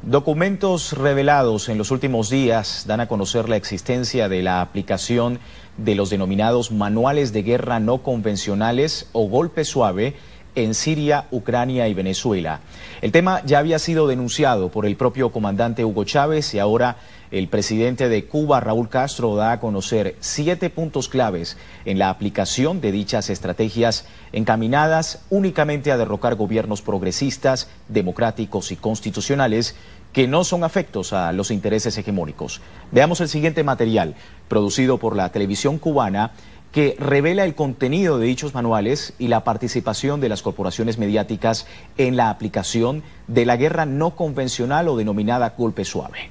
Documentos revelados en los últimos días dan a conocer la existencia de la aplicación de los denominados manuales de guerra no convencionales o golpe suave en Siria, Ucrania y Venezuela. El tema ya había sido denunciado por el propio comandante Hugo Chávez y ahora el presidente de Cuba, Raúl Castro, da a conocer 7 puntos claves en la aplicación de dichas estrategias encaminadas únicamente a derrocar gobiernos progresistas, democráticos y constitucionales que no son afectos a los intereses hegemónicos. Veamos el siguiente material, producido por la televisión cubana, que revela el contenido de dichos manuales y la participación de las corporaciones mediáticas en la aplicación de la guerra no convencional o denominada golpe suave.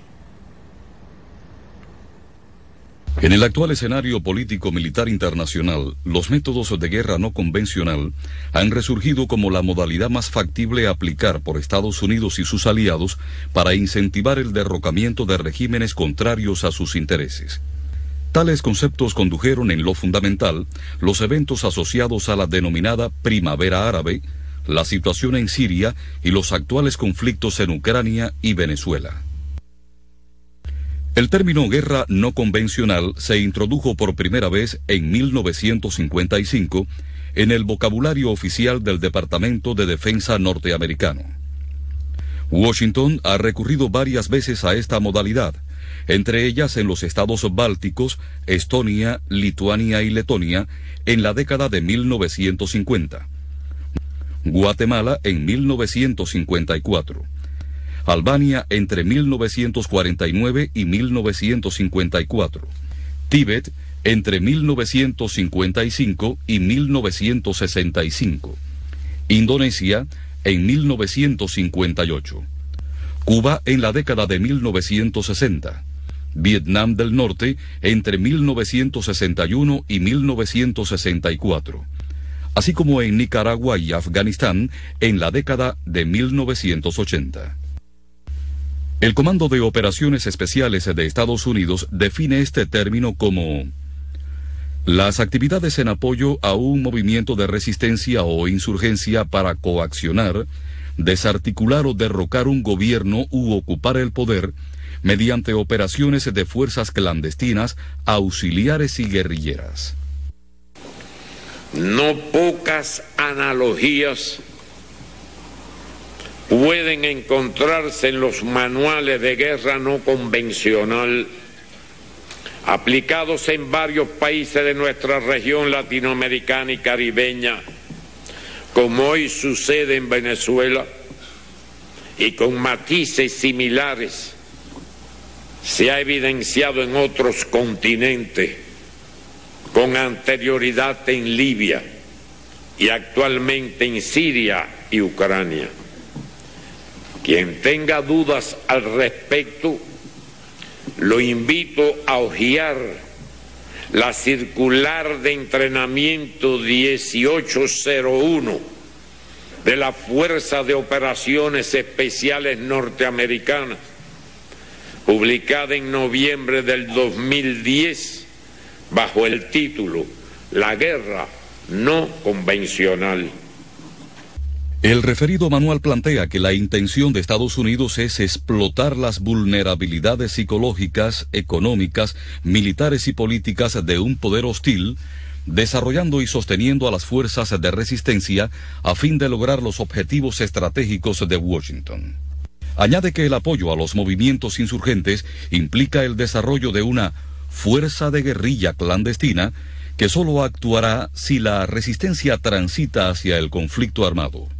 En el actual escenario político-militar internacional, los métodos de guerra no convencional han resurgido como la modalidad más factible a aplicar por Estados Unidos y sus aliados para incentivar el derrocamiento de regímenes contrarios a sus intereses. Tales conceptos condujeron en lo fundamental los eventos asociados a la denominada Primavera Árabe, la situación en Siria y los actuales conflictos en Ucrania y Venezuela. El término guerra no convencional se introdujo por primera vez en 1955 en el vocabulario oficial del Departamento de Defensa norteamericano. Washington ha recurrido varias veces a esta modalidad, entre ellas en los estados bálticos, Estonia, Lituania y Letonia, en la década de 1950. Guatemala en 1954. Albania entre 1949 y 1954. Tíbet entre 1955 y 1965. Indonesia en 1958. Cuba en la década de 1960. Vietnam del Norte entre 1961 y 1964. Así como en Nicaragua y Afganistán en la década de 1980. El Comando de Operaciones Especiales de Estados Unidos define este término como las actividades en apoyo a un movimiento de resistencia o insurgencia para coaccionar, desarticular o derrocar un gobierno u ocupar el poder mediante operaciones de fuerzas clandestinas, auxiliares y guerrilleras. No pocas analogías pueden encontrarse en los manuales de guerra no convencional aplicados en varios países de nuestra región latinoamericana y caribeña, como hoy sucede en Venezuela, y con matices similares se ha evidenciado en otros continentes, con anterioridad en Libia y actualmente en Siria y Ucrania. Quien tenga dudas al respecto, lo invito a hojear la circular de entrenamiento 1801 de la Fuerza de Operaciones Especiales Norteamericanas, publicada en noviembre del 2010 bajo el título La guerra no convencional. El referido manual plantea que la intención de Estados Unidos es explotar las vulnerabilidades psicológicas, económicas, militares y políticas de un poder hostil, desarrollando y sosteniendo a las fuerzas de resistencia a fin de lograr los objetivos estratégicos de Washington. Añade que el apoyo a los movimientos insurgentes implica el desarrollo de una fuerza de guerrilla clandestina que solo actuará si la resistencia transita hacia el conflicto armado.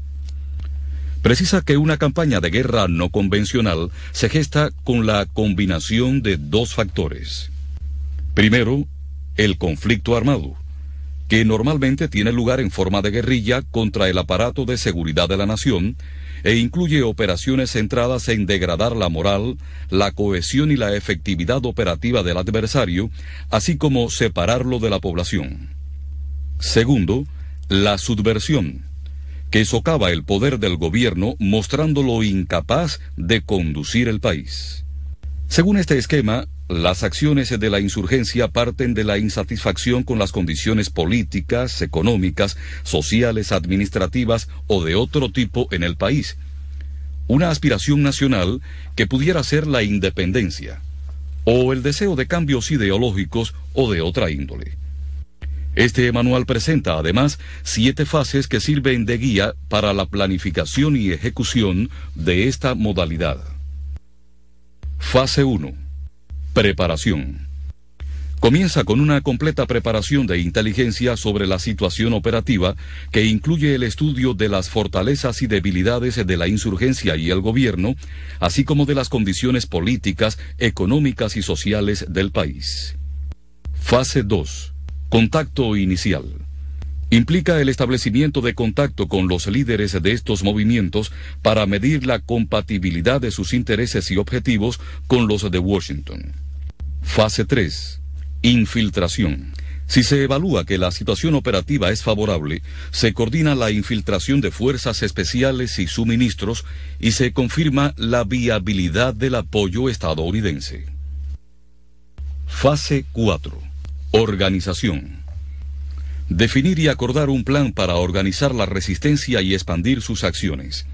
Precisa que una campaña de guerra no convencional se gesta con la combinación de dos factores. Primero, el conflicto armado, que normalmente tiene lugar en forma de guerrilla contra el aparato de seguridad de la nación e incluye operaciones centradas en degradar la moral, la cohesión y la efectividad operativa del adversario, así como separarlo de la población. Segundo, la subversión, que socava el poder del gobierno mostrándolo incapaz de conducir el país. Según este esquema, las acciones de la insurgencia parten de la insatisfacción con las condiciones políticas, económicas, sociales, administrativas o de otro tipo en el país, una aspiración nacional que pudiera ser la independencia, o el deseo de cambios ideológicos o de otra índole. Este manual presenta además 7 fases que sirven de guía para la planificación y ejecución de esta modalidad. Fase 1. Preparación. Comienza con una completa preparación de inteligencia sobre la situación operativa que incluye el estudio de las fortalezas y debilidades de la insurgencia y el gobierno, así como de las condiciones políticas, económicas y sociales del país. Fase 2. Contacto inicial. Implica el establecimiento de contacto con los líderes de estos movimientos para medir la compatibilidad de sus intereses y objetivos con los de Washington. Fase 3. Infiltración. Si se evalúa que la situación operativa es favorable, se coordina la infiltración de fuerzas especiales y suministros y se confirma la viabilidad del apoyo estadounidense. Fase 4. Organización. Definir y acordar un plan para organizar la resistencia y expandir sus acciones.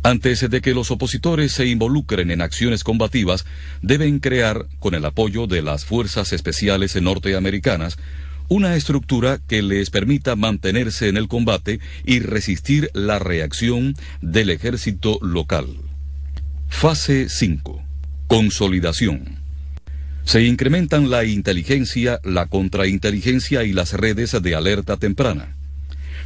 Antes de que los opositores se involucren en acciones combativas, deben crear, con el apoyo de las fuerzas especiales norteamericanas, una estructura que les permita mantenerse en el combate y resistir la reacción del ejército local. Fase 5. Consolidación. Se incrementan la inteligencia, la contrainteligencia y las redes de alerta temprana.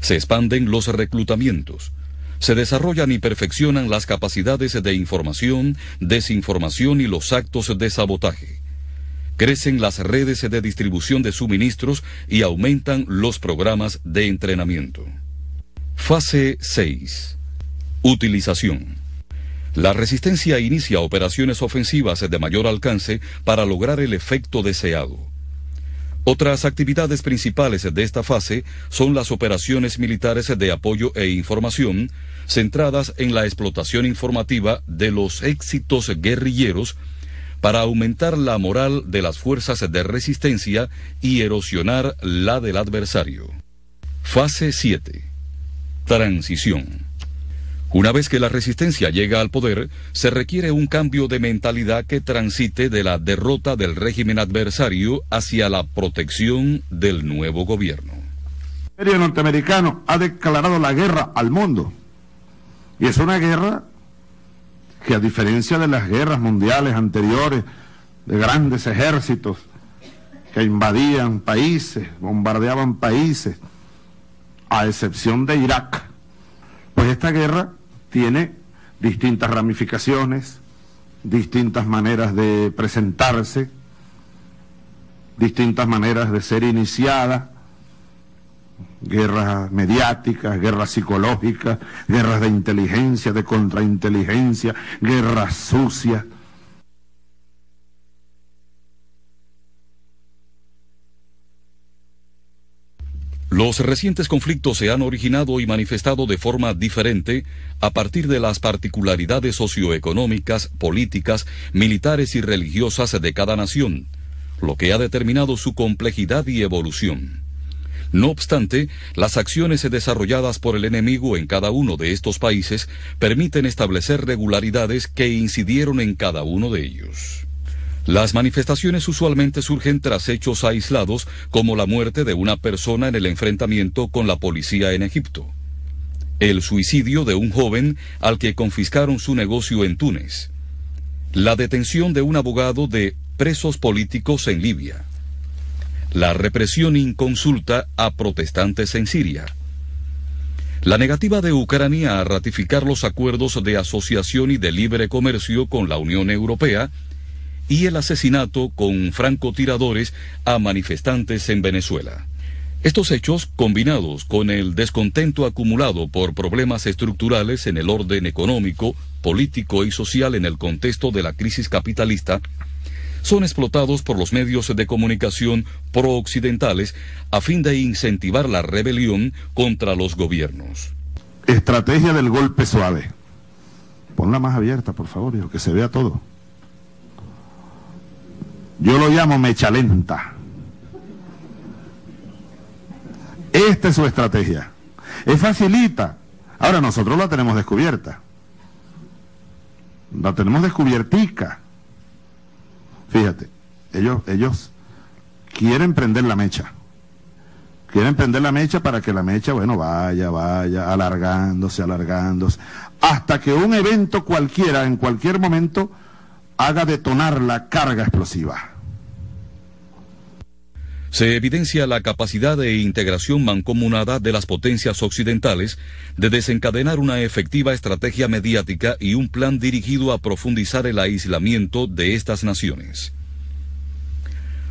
Se expanden los reclutamientos. Se desarrollan y perfeccionan las capacidades de información, desinformación y los actos de sabotaje. Crecen las redes de distribución de suministros y aumentan los programas de entrenamiento. Fase 6. Utilización. La resistencia inicia operaciones ofensivas de mayor alcance para lograr el efecto deseado. Otras actividades principales de esta fase son las operaciones militares de apoyo e información, centradas en la explotación informativa de los éxitos guerrilleros para aumentar la moral de las fuerzas de resistencia y erosionar la del adversario. Fase 7. Transición. Una vez que la resistencia llega al poder, se requiere un cambio de mentalidad que transite de la derrota del régimen adversario hacia la protección del nuevo gobierno. El imperio norteamericano ha declarado la guerra al mundo. Y es una guerra que, a diferencia de las guerras mundiales anteriores, de grandes ejércitos que invadían países, bombardeaban países, a excepción de Irak, pues esta guerra tiene distintas ramificaciones, distintas maneras de presentarse, distintas maneras de ser iniciada, guerras mediáticas, guerras psicológicas, guerras de inteligencia, de contrainteligencia, guerras sucias. Los recientes conflictos se han originado y manifestado de forma diferente a partir de las particularidades socioeconómicas, políticas, militares y religiosas de cada nación, lo que ha determinado su complejidad y evolución. No obstante, las acciones desarrolladas por el enemigo en cada uno de estos países permiten establecer regularidades que incidieron en cada uno de ellos. Las manifestaciones usualmente surgen tras hechos aislados, como la muerte de una persona en el enfrentamiento con la policía en Egipto, el suicidio de un joven al que confiscaron su negocio en Túnez, la detención de un abogado de presos políticos en Libia, la represión inconsulta a protestantes en Siria, la negativa de Ucrania a ratificar los acuerdos de asociación y de libre comercio con la Unión Europea, y el asesinato con francotiradores a manifestantes en Venezuela. Estos hechos, combinados con el descontento acumulado por problemas estructurales en el orden económico, político y social en el contexto de la crisis capitalista, son explotados por los medios de comunicación pro-occidentales a fin de incentivar la rebelión contra los gobiernos. Estrategia del golpe suave. Ponla más abierta, por favor, hijo, que se vea todo. Yo lo llamo mecha lenta. Esta es su estrategia. Es facilita. Ahora nosotros la tenemos descubierta. La tenemos descubiertica. Fíjate, ellos quieren prender la mecha. Quieren prender la mecha para que la mecha, bueno, vaya, alargándose, hasta que un evento cualquiera, en cualquier momento, haga detonar la carga explosiva. Se evidencia la capacidad de integración mancomunada de las potencias occidentales de desencadenar una efectiva estrategia mediática y un plan dirigido a profundizar el aislamiento de estas naciones.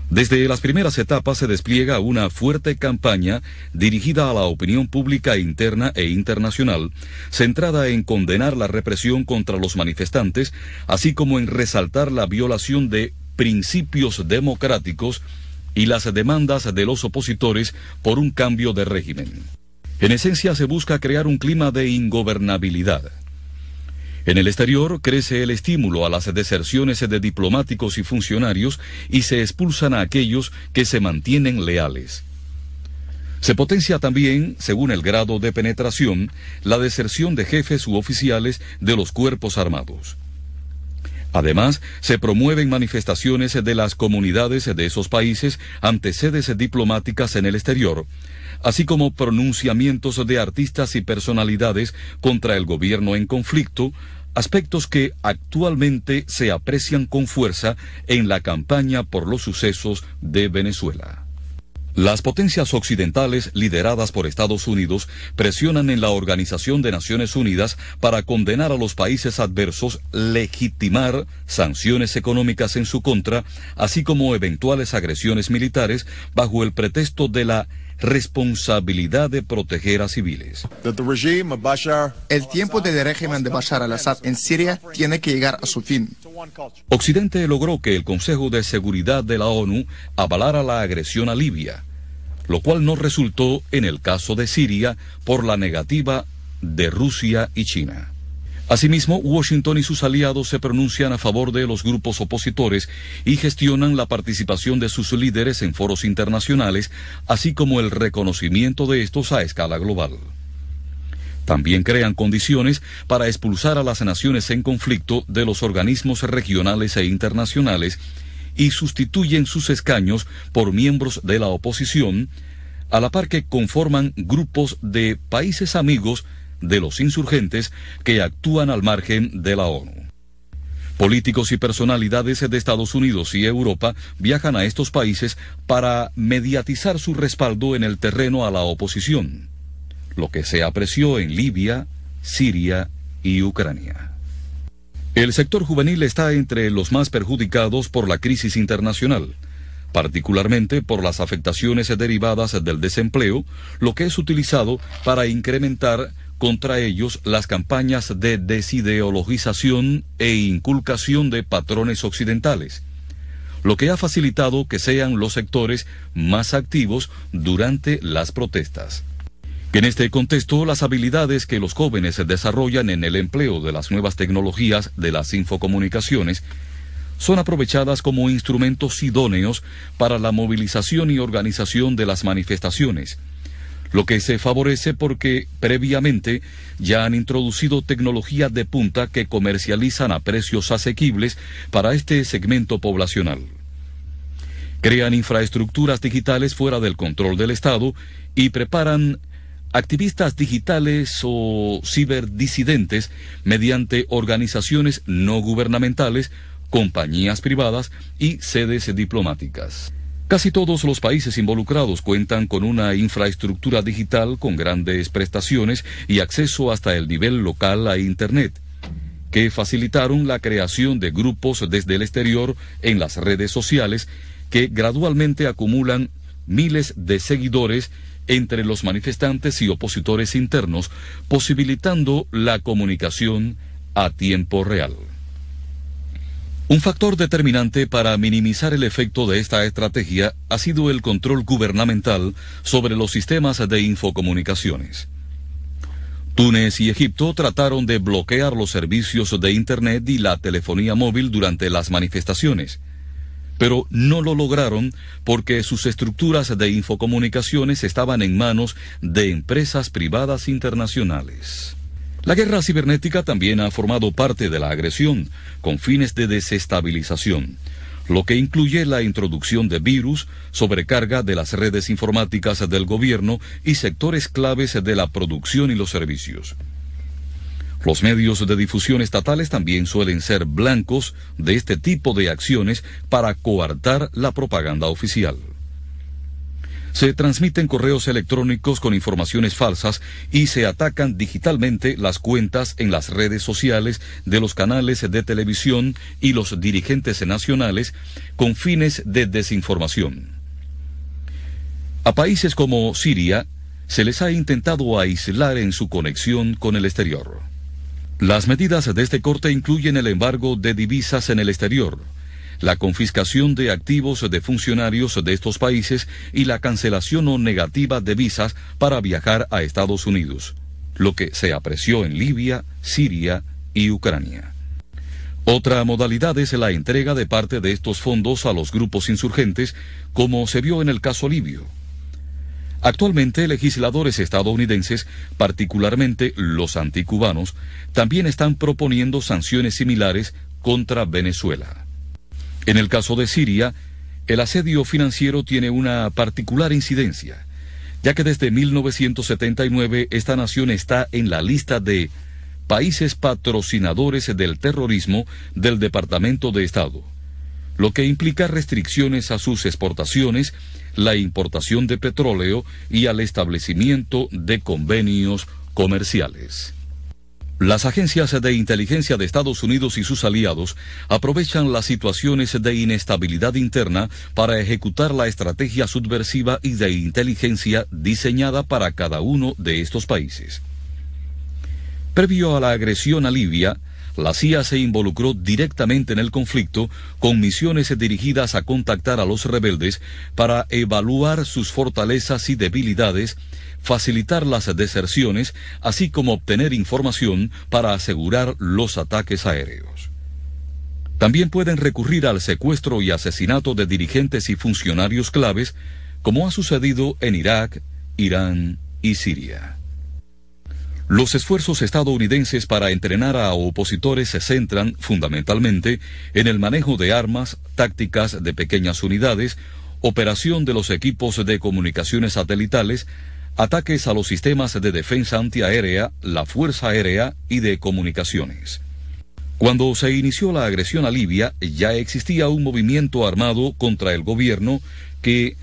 Desde las primeras etapas se despliega una fuerte campaña dirigida a la opinión pública interna e internacional, centrada en condenar la represión contra los manifestantes, así como en resaltar la violación de principios democráticos y las demandas de los opositores por un cambio de régimen. En esencia se busca crear un clima de ingobernabilidad. En el exterior crece el estímulo a las deserciones de diplomáticos y funcionarios y se expulsan a aquellos que se mantienen leales. Se potencia también, según el grado de penetración, la deserción de jefes u oficiales de los cuerpos armados. Además, se promueven manifestaciones de las comunidades de esos países ante sedes diplomáticas en el exterior, así como pronunciamientos de artistas y personalidades contra el gobierno en conflicto, aspectos que actualmente se aprecian con fuerza en la campaña por los sucesos de Venezuela. Las potencias occidentales, lideradas por Estados Unidos, presionan en la Organización de Naciones Unidas para condenar a los países adversos, legitimar sanciones económicas en su contra, así como eventuales agresiones militares, bajo el pretexto de la responsabilidad de proteger a civiles. El tiempo del régimen de Bashar al-Assad en Siria tiene que llegar a su fin. Occidente logró que el Consejo de Seguridad de la ONU avalara la agresión a Libia, lo cual no resultó en el caso de Siria por la negativa de Rusia y China. Asimismo, Washington y sus aliados se pronuncian a favor de los grupos opositores y gestionan la participación de sus líderes en foros internacionales, así como el reconocimiento de estos a escala global. También crean condiciones para expulsar a las naciones en conflicto de los organismos regionales e internacionales y sustituyen sus escaños por miembros de la oposición, a la par que conforman grupos de países amigos de los insurgentes que actúan al margen de la ONU. Políticos y personalidades de Estados Unidos y Europa viajan a estos países para mediatizar su respaldo en el terreno a la oposición, lo que se apreció en Libia, Siria y Ucrania. El sector juvenil está entre los más perjudicados por la crisis internacional, particularmente por las afectaciones derivadas del desempleo, lo que es utilizado para incrementar contra ellos las campañas de desideologización e inculcación de patrones occidentales, lo que ha facilitado que sean los sectores más activos durante las protestas. En este contexto, las habilidades que los jóvenes desarrollan en el empleo de las nuevas tecnologías de las infocomunicaciones son aprovechadas como instrumentos idóneos para la movilización y organización de las manifestaciones, lo que se favorece porque previamente ya han introducido tecnología de punta que comercializan a precios asequibles para este segmento poblacional. Crean infraestructuras digitales fuera del control del Estado y preparan activistas digitales o ciberdisidentes mediante organizaciones no gubernamentales, compañías privadas y sedes diplomáticas. Casi todos los países involucrados cuentan con una infraestructura digital con grandes prestaciones y acceso hasta el nivel local a Internet, que facilitaron la creación de grupos desde el exterior en las redes sociales que gradualmente acumulan miles de seguidores entre los manifestantes y opositores internos, posibilitando la comunicación a tiempo real. Un factor determinante para minimizar el efecto de esta estrategia ha sido el control gubernamental sobre los sistemas de infocomunicaciones. Túnez y Egipto trataron de bloquear los servicios de Internet y la telefonía móvil durante las manifestaciones, pero no lo lograron porque sus estructuras de infocomunicaciones estaban en manos de empresas privadas internacionales. La guerra cibernética también ha formado parte de la agresión, con fines de desestabilización, lo que incluye la introducción de virus, sobrecarga de las redes informáticas del gobierno y sectores claves de la producción y los servicios. Los medios de difusión estatales también suelen ser blancos de este tipo de acciones para coartar la propaganda oficial. Se transmiten correos electrónicos con informaciones falsas y se atacan digitalmente las cuentas en las redes sociales de los canales de televisión y los dirigentes nacionales con fines de desinformación. A países como Siria se les ha intentado aislar en su conexión con el exterior. Las medidas de este corte incluyen el embargo de divisas en el exterior, la confiscación de activos de funcionarios de estos países y la cancelación o negativa de visas para viajar a Estados Unidos, lo que se apreció en Libia, Siria y Ucrania. Otra modalidad es la entrega de parte de estos fondos a los grupos insurgentes, como se vio en el caso libio. Actualmente, legisladores estadounidenses, particularmente los anticubanos, también están proponiendo sanciones similares contra Venezuela. En el caso de Siria, el asedio financiero tiene una particular incidencia, ya que desde 1979 esta nación está en la lista de países patrocinadores del terrorismo del Departamento de Estado, lo que implica restricciones a sus exportaciones, la importación de petróleo y al establecimiento de convenios comerciales. Las agencias de inteligencia de Estados Unidos y sus aliados aprovechan las situaciones de inestabilidad interna para ejecutar la estrategia subversiva y de inteligencia diseñada para cada uno de estos países. Previo a la agresión a Libia, la CIA se involucró directamente en el conflicto con misiones dirigidas a contactar a los rebeldes para evaluar sus fortalezas y debilidades, facilitar las deserciones, así como obtener información para asegurar los ataques aéreos. También pueden recurrir al secuestro y asesinato de dirigentes y funcionarios claves, como ha sucedido en Irak, Irán y Siria. Los esfuerzos estadounidenses para entrenar a opositores se centran fundamentalmente en el manejo de armas, tácticas de pequeñas unidades, operación de los equipos de comunicaciones satelitales, ataques a los sistemas de defensa antiaérea, la Fuerza Aérea y de comunicaciones. Cuando se inició la agresión a Libia, ya existía un movimiento armado contra el gobierno que,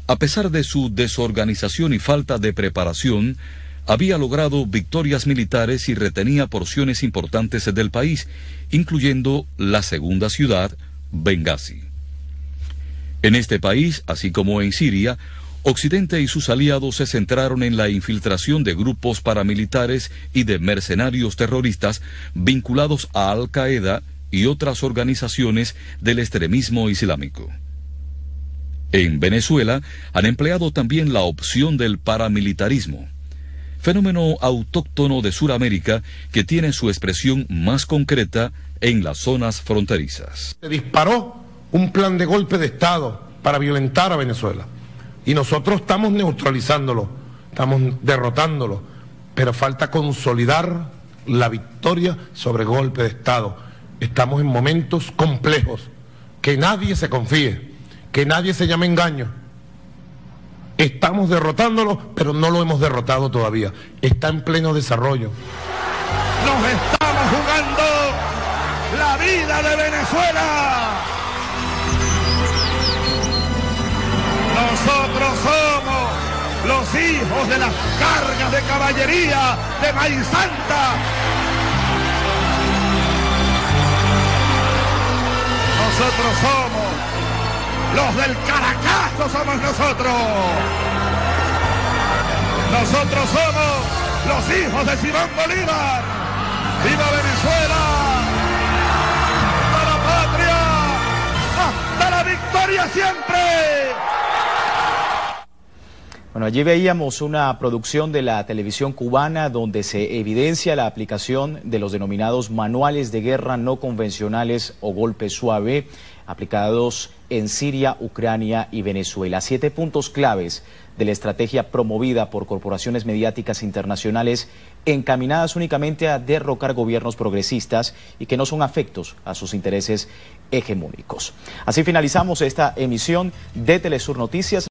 a pesar de su desorganización y falta de preparación, había logrado victorias militares y retenía porciones importantes del país, incluyendo la segunda ciudad, Benghazi. En este país, así como en Siria, Occidente y sus aliados se centraron en la infiltración de grupos paramilitares y de mercenarios terroristas vinculados a Al-Qaeda y otras organizaciones del extremismo islámico. En Venezuela han empleado también la opción del paramilitarismo, fenómeno autóctono de Sudamérica que tiene su expresión más concreta en las zonas fronterizas. Se disparó un plan de golpe de Estado para violentar a Venezuela y nosotros estamos neutralizándolo, estamos derrotándolo, pero falta consolidar la victoria sobre golpe de Estado. Estamos en momentos complejos, que nadie se confíe, que nadie se llame engaño. Estamos derrotándolo, pero no lo hemos derrotado todavía. Está en pleno desarrollo. Nos estamos jugando la vida de Venezuela. Nosotros somos los hijos de las cargas de caballería de Maíz Santa. Nosotros somos los del Caracazo, somos nosotros. Nosotros somos los hijos de Simón Bolívar. ¡Viva Venezuela! ¡Hasta la patria! ¡Hasta la victoria siempre! Bueno, allí veíamos una producción de la televisión cubana donde se evidencia la aplicación de los denominados manuales de guerra no convencionales o golpe suave aplicados en Siria, Ucrania y Venezuela. 7 puntos claves de la estrategia promovida por corporaciones mediáticas internacionales encaminadas únicamente a derrocar gobiernos progresistas y que no son afectos a sus intereses hegemónicos. Así finalizamos esta emisión de Telesur Noticias.